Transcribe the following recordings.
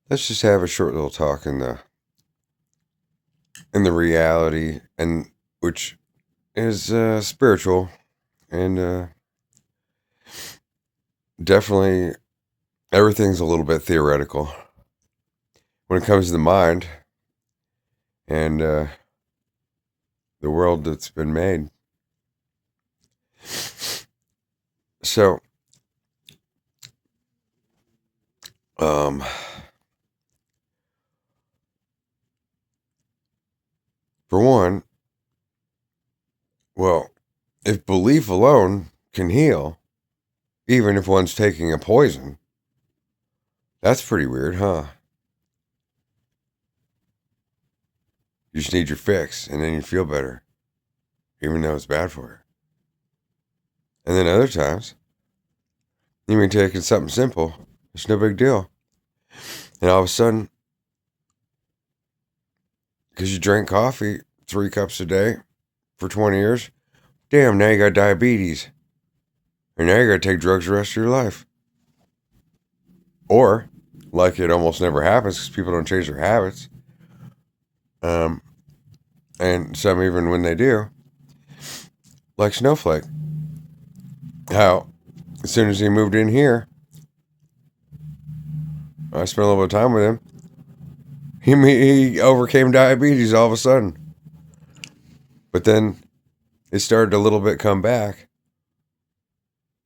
Let's just have a short little talk in the reality, and which is spiritual and definitely everything's a little bit theoretical when it comes to the mind and the world that's been made. So, um, for one, well, if belief alone can heal, even if one's taking a poison, that's pretty weird, huh? You just need your fix, and then you feel better, even though it's bad for you. And then other times, you mean taking something simple, it's no big deal. And all of a sudden, because you drank coffee 3 cups a day for 20 years, damn, now you got diabetes. And now you got to take drugs the rest of your life. Or, like it almost never happens because people don't change their habits. Um, and some even when they do, like Snowflake. How, as soon as he moved in here, I spent a little bit of time with him. He overcame diabetes all of a sudden. But then it started to a little bit come back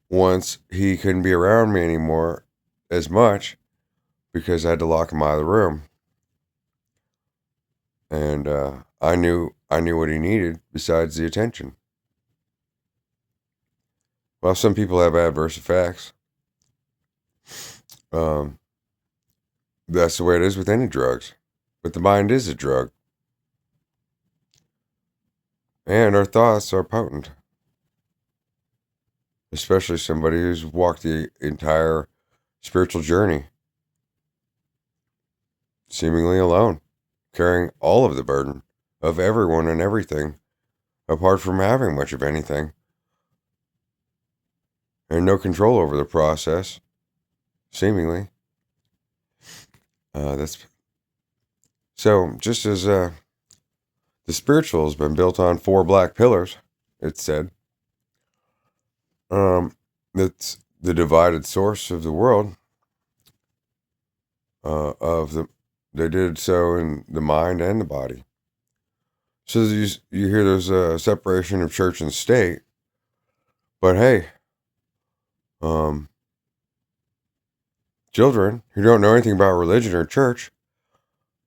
once he couldn't be around me anymore as much because I had to lock him out of the room. And I knew what he needed besides the attention. Well, some people have adverse effects. That's the way it is with any drugs. But the mind is a drug. And our thoughts are potent. Especially somebody who's walked the entire spiritual journey, seemingly alone, carrying all of the burden of everyone and everything, apart from having much of anything, and no control over the process, seemingly. That's so. Just as the spiritual has been built on 4 black pillars, it's said. That's the divided source of the world. They did so in the mind and the body. So you hear there's a separation of church and state, but hey, children who don't know anything about religion or church,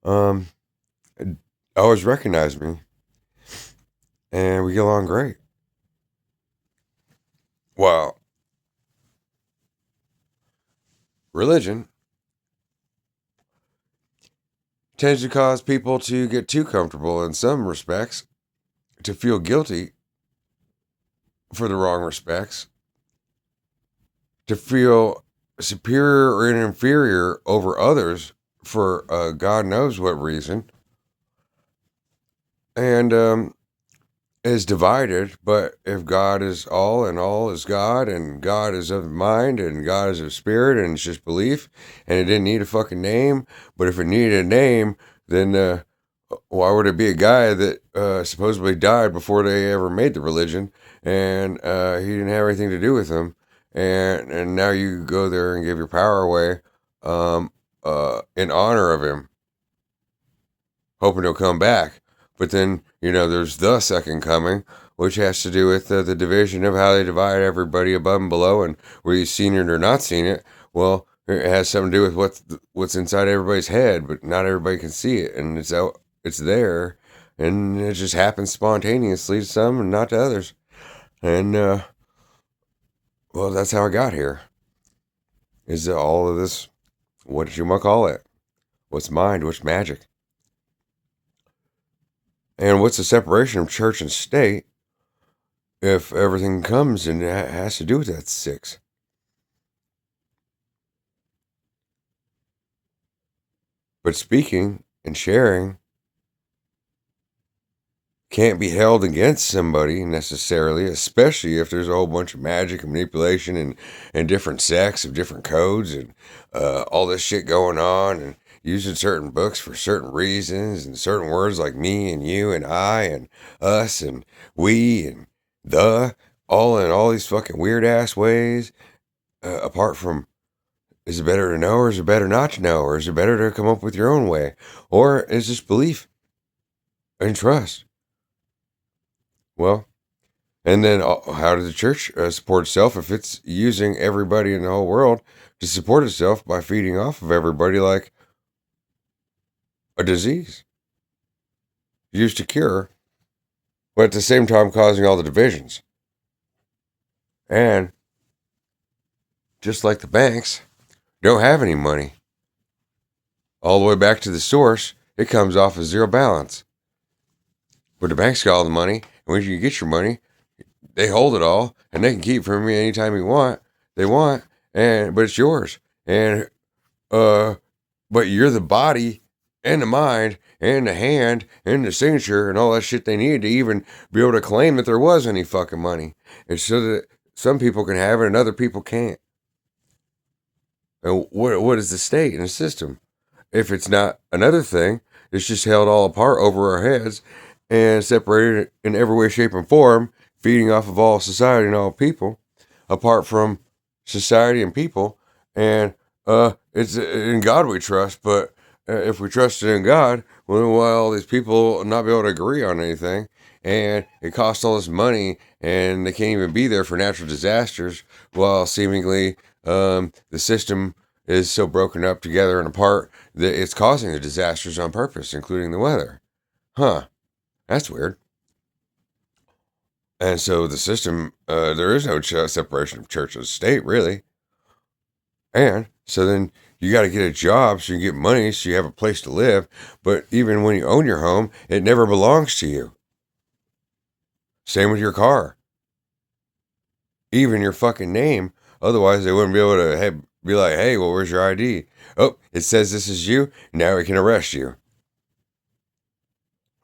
always recognize me, and we get along great. Well, religion tends to cause people to get too comfortable in some respects, to feel guilty for the wrong respects, to feel superior or inferior over others for God knows what reason, and is divided. But if God is all and all is God, and God is of mind, and God is of spirit, and it's just belief, and it didn't need a fucking name, but if it needed a name, then why would it be a guy that supposedly died before they ever made the religion, and he didn't have anything to do with them, and now you go there and give your power away in honor of him, hoping he'll come back. But then, there's the second coming, which has to do with the division of how they divide everybody above and below, and whether you've seen it or not seen it. Well, it has something to do with what's inside everybody's head, but not everybody can see it, and it's there, and it just happens spontaneously to some and not to others. And well, that's how I got here. Is all of this, what you might call it? What's mind? What's magic? And what's the separation of church and state if everything comes and it has to do with that 6? But speaking and sharing can't be held against somebody necessarily, especially if there's a whole bunch of magic and manipulation and different sects of different codes and all this shit going on. And using certain books for certain reasons and certain words like me and you and I and us and we and the all in all these fucking weird ass ways. Apart from, is it better to know or is it better not to know? Or is it better to come up with your own way? Or is this belief and trust? Well, and then how does the church support itself if it's using everybody in the whole world to support itself by feeding off of everybody like a disease used to cure, but at the same time causing all the divisions? And just like the banks don't have any money, all the way back to the source, it comes off as zero balance. But the bank's got all the money, and when you get your money, they hold it all, and they can keep it from you anytime they want, but it's yours. And but you're the body and the mind and the hand and the signature and all that shit they need to even be able to claim that there was any fucking money. It's so that some people can have it and other people can't. And what is the state and the system? If it's not another thing, it's just held all apart over our heads and separated in every way, shape, and form, feeding off of all society and all people, apart from society and people. And it's in God we trust, but if we trusted in God, well, why all these people not be able to agree on anything? And it costs all this money, and they can't even be there for natural disasters, while seemingly the system is so broken up together and apart that it's causing the disasters on purpose, including the weather. Huh. That's weird. And so the system, there is no separation of church and state, really. And so then you got to get a job so you get money so you have a place to live. But even when you own your home, it never belongs to you. Same with your car. Even your fucking name. Otherwise, they wouldn't be able to be like, hey, well, where's your ID? Oh, it says this is you. Now we can arrest you.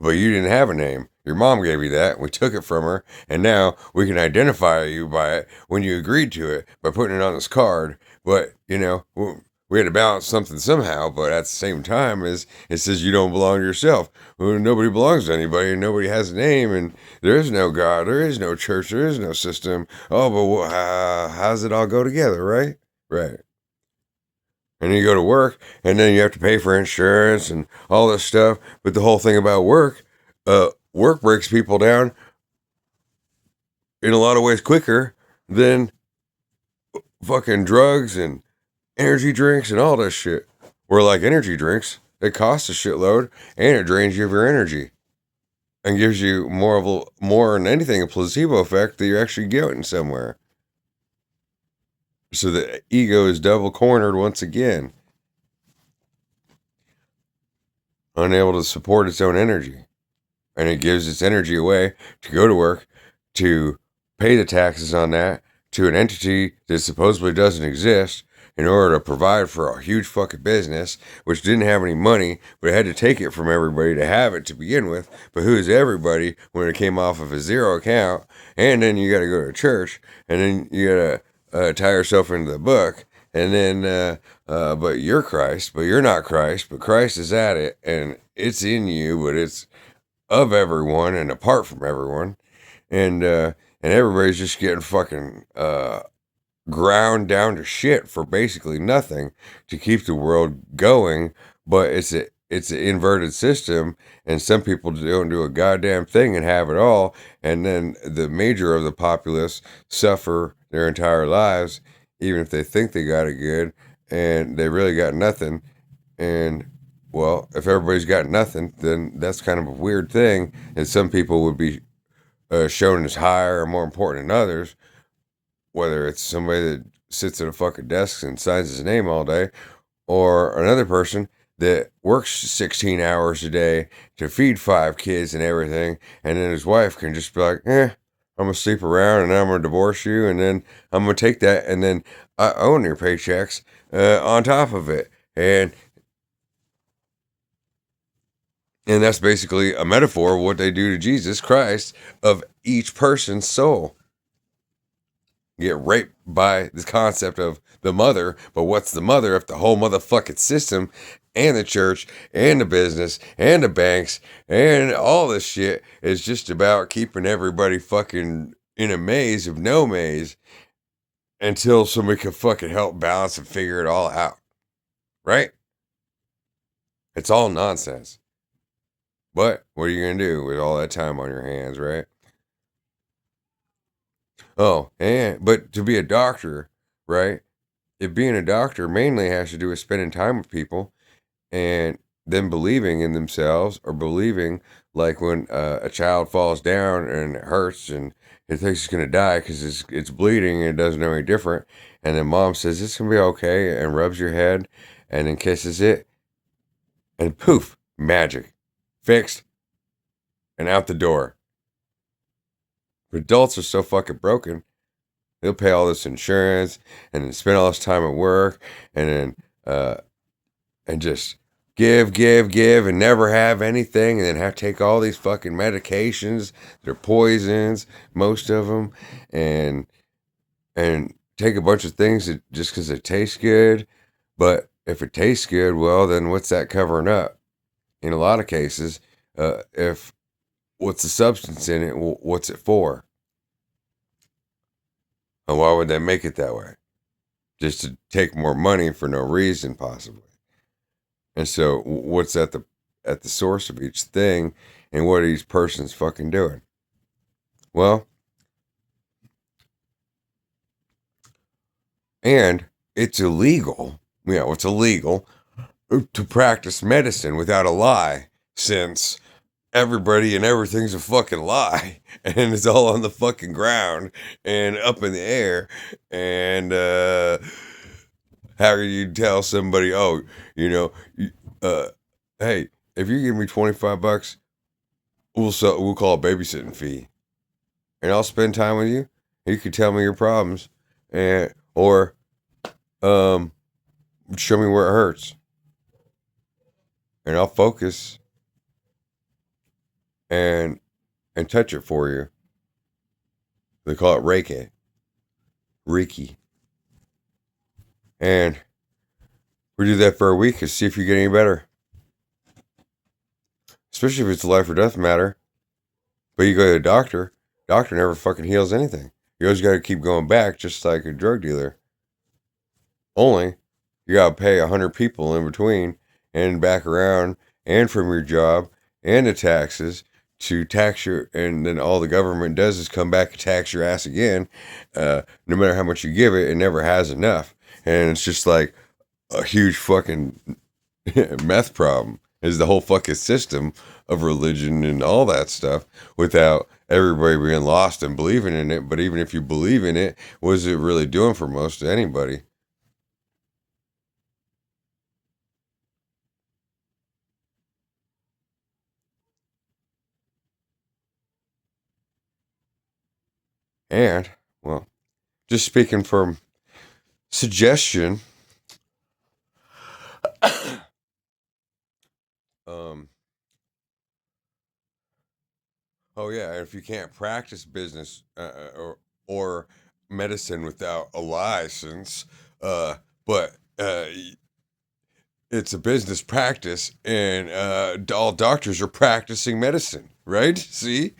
But you didn't have a name. Your mom gave you that. We took it from her. And now we can identify you by it when you agreed to it by putting it on this card. But, we had to balance something somehow. But at the same time, it says you don't belong to yourself. Well, nobody belongs to anybody. And nobody has a name. And there is no God. There is no church. There is no system. Oh, but how does it all go together, right? Right. And then you go to work, and then you have to pay for insurance and all this stuff. But the whole thing about work breaks people down in a lot of ways quicker than fucking drugs and energy drinks and all this shit. Where like energy drinks, it costs a shitload, and it drains you of your energy, and gives you more than anything a placebo effect that you're actually getting somewhere. So the ego is double cornered once again, unable to support its own energy. And it gives its energy away to go to work, to pay the taxes on that, to an entity that supposedly doesn't exist, in order to provide for a huge fucking business, which didn't have any money, but it had to take it from everybody to have it to begin with. But who's everybody when it came off of a zero account? And then you got to go to church, and then you got to tie yourself into the book, and then but you're Christ, but you're not Christ, but Christ is at it, and it's in you, but it's of everyone and apart from everyone, and everybody's just getting fucking ground down to shit for basically nothing to keep the world going. But it's an inverted system, and some people don't do a goddamn thing and have it all, and then the major of the populace suffer their entire lives, even if they think they got it good, and they really got nothing. And well, if everybody's got nothing, then that's kind of a weird thing, and some people would be shown as higher or more important than others, whether it's somebody that sits at a fucking desk and signs his name all day, or another person that works 16 hours a day to feed 5 kids and everything, and then his wife can just be like, I'm going to sleep around, and I'm going to divorce you, and then I'm going to take that, and then I own your paychecks on top of it. And that's basically a metaphor of what they do to Jesus Christ of each person's soul. Get raped by this concept of the mother, but what's the mother if the whole motherfucking system and the church and the business and the banks and all this shit is just about keeping everybody fucking in a maze of no maze until somebody can fucking help balance and figure it all out. Right? It's all nonsense. But what are you going to do with all that time on your hands, right? Oh, but to be a doctor, right? If being a doctor mainly has to do with spending time with people and them believing in themselves or believing like when a child falls down and it hurts and it thinks it's going to die because it's bleeding and it doesn't know any different. And then mom says, it's going to be okay, and rubs your head and then kisses it. And poof, magic. Fixed and out the door. But adults are so fucking broken. They'll pay all this insurance and then spend all this time at work and then and just give and never have anything and then have to take all these fucking medications. They're poisons, most of them, and take a bunch of things that just because they taste good. But if it tastes good, well, then what's that covering up? In a lot of cases, if what's the substance in it, what's it for? And why would they make it that way? Just to take more money for no reason, possibly. And so, what's at the source of each thing, and what are these persons fucking doing? Well, and it's illegal. It's illegal to practice medicine without a lie, since everybody and everything's a fucking lie, and it's all on the fucking ground and up in the air. And how can you tell somebody, oh, hey, if you give me $25, we'll call a babysitting fee, and I'll spend time with you. You can tell me your problems, or show me where it hurts, and I'll focus and touch it for you. They call it Reiki. And we do that for a week to see if you get any better. Especially if it's a life or death matter. But you go to the doctor never fucking heals anything. You always got to keep going back, just like a drug dealer. Only you got to pay 100 people in between and back around and from your job and the taxes to tax your, and then all the government does is come back and tax your ass again. No matter how much you give it, it never has enough. And it's just like a huge fucking meth problem is the whole fucking system of religion and all that stuff without everybody being lost and believing in it. But even if you believe in it, what is it really doing for most of anybody? And, well, just speaking from suggestion, oh yeah, if you can't practice business or medicine without a license, but it's a business practice, and all doctors are practicing medicine, right? See,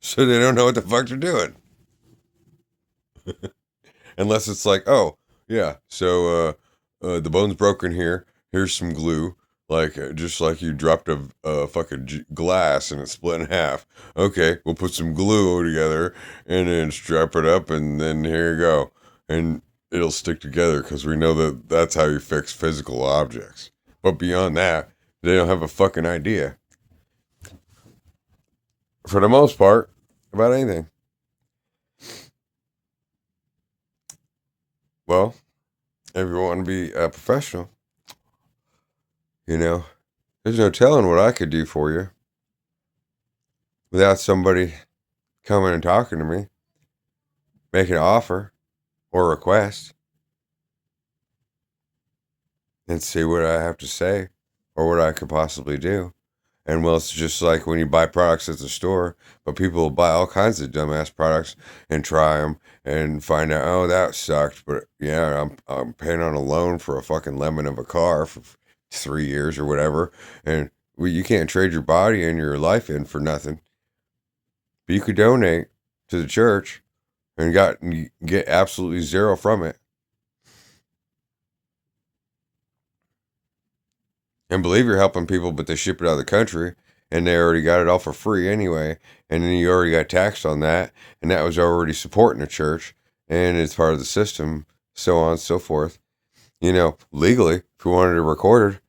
so they don't know what the fuck they're doing, unless it's like, oh yeah, so the bone's broken here. Here's some glue. Like, just like you dropped a fucking glass and it split in half. Okay, we'll put some glue together and then strap it up, and then here you go. And it'll stick together because we know that that's how you fix physical objects. But beyond that, they don't have a fucking idea. For the most part, about anything. Well, if you want to be a professional, there's no telling what I could do for you without somebody coming and talking to me, making an offer or request, and see what I have to say or what I could possibly do. And well, it's just like when you buy products at the store, but people will buy all kinds of dumbass products and try them and find out, oh, that sucked. But yeah, I'm paying on a loan for a fucking lemon of a car for 3 years or whatever. And well, you can't trade your body and your life in for nothing. But you could donate to the church and get absolutely zero from it. And believe you're helping people, but they ship it out of the country and they already got it all for free anyway. And then you already got taxed on that, and that was already supporting the church and it's part of the system, so on and so forth. Legally, if you wanted to record it,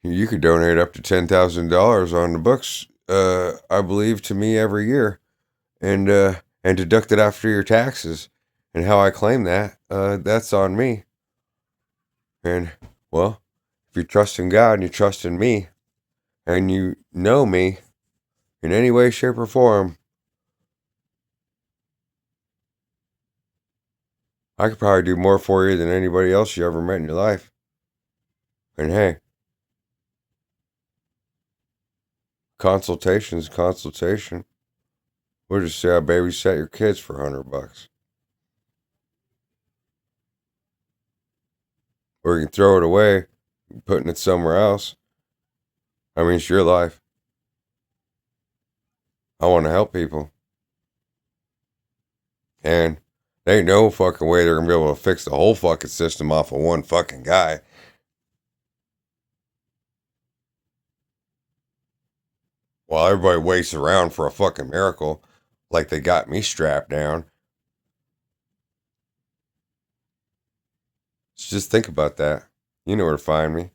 you could donate up to $10,000 on the books, I believe, to me every year, and deduct it after your taxes. And how I claim that, that's on me. And well, if you trust in God and you trust in me, and you know me in any way, shape, or form, I could probably do more for you than anybody else you ever met in your life. And hey, consultation's consultation. We'll just say I babysat your kids for $100. Or you can throw it away, putting it somewhere else. I mean, it's your life. I want to help people. And there ain't no fucking way they're going to be able to fix the whole fucking system off of one fucking guy. While everybody waits around for a fucking miracle like they got me strapped down. So just think about that. You know where to find me.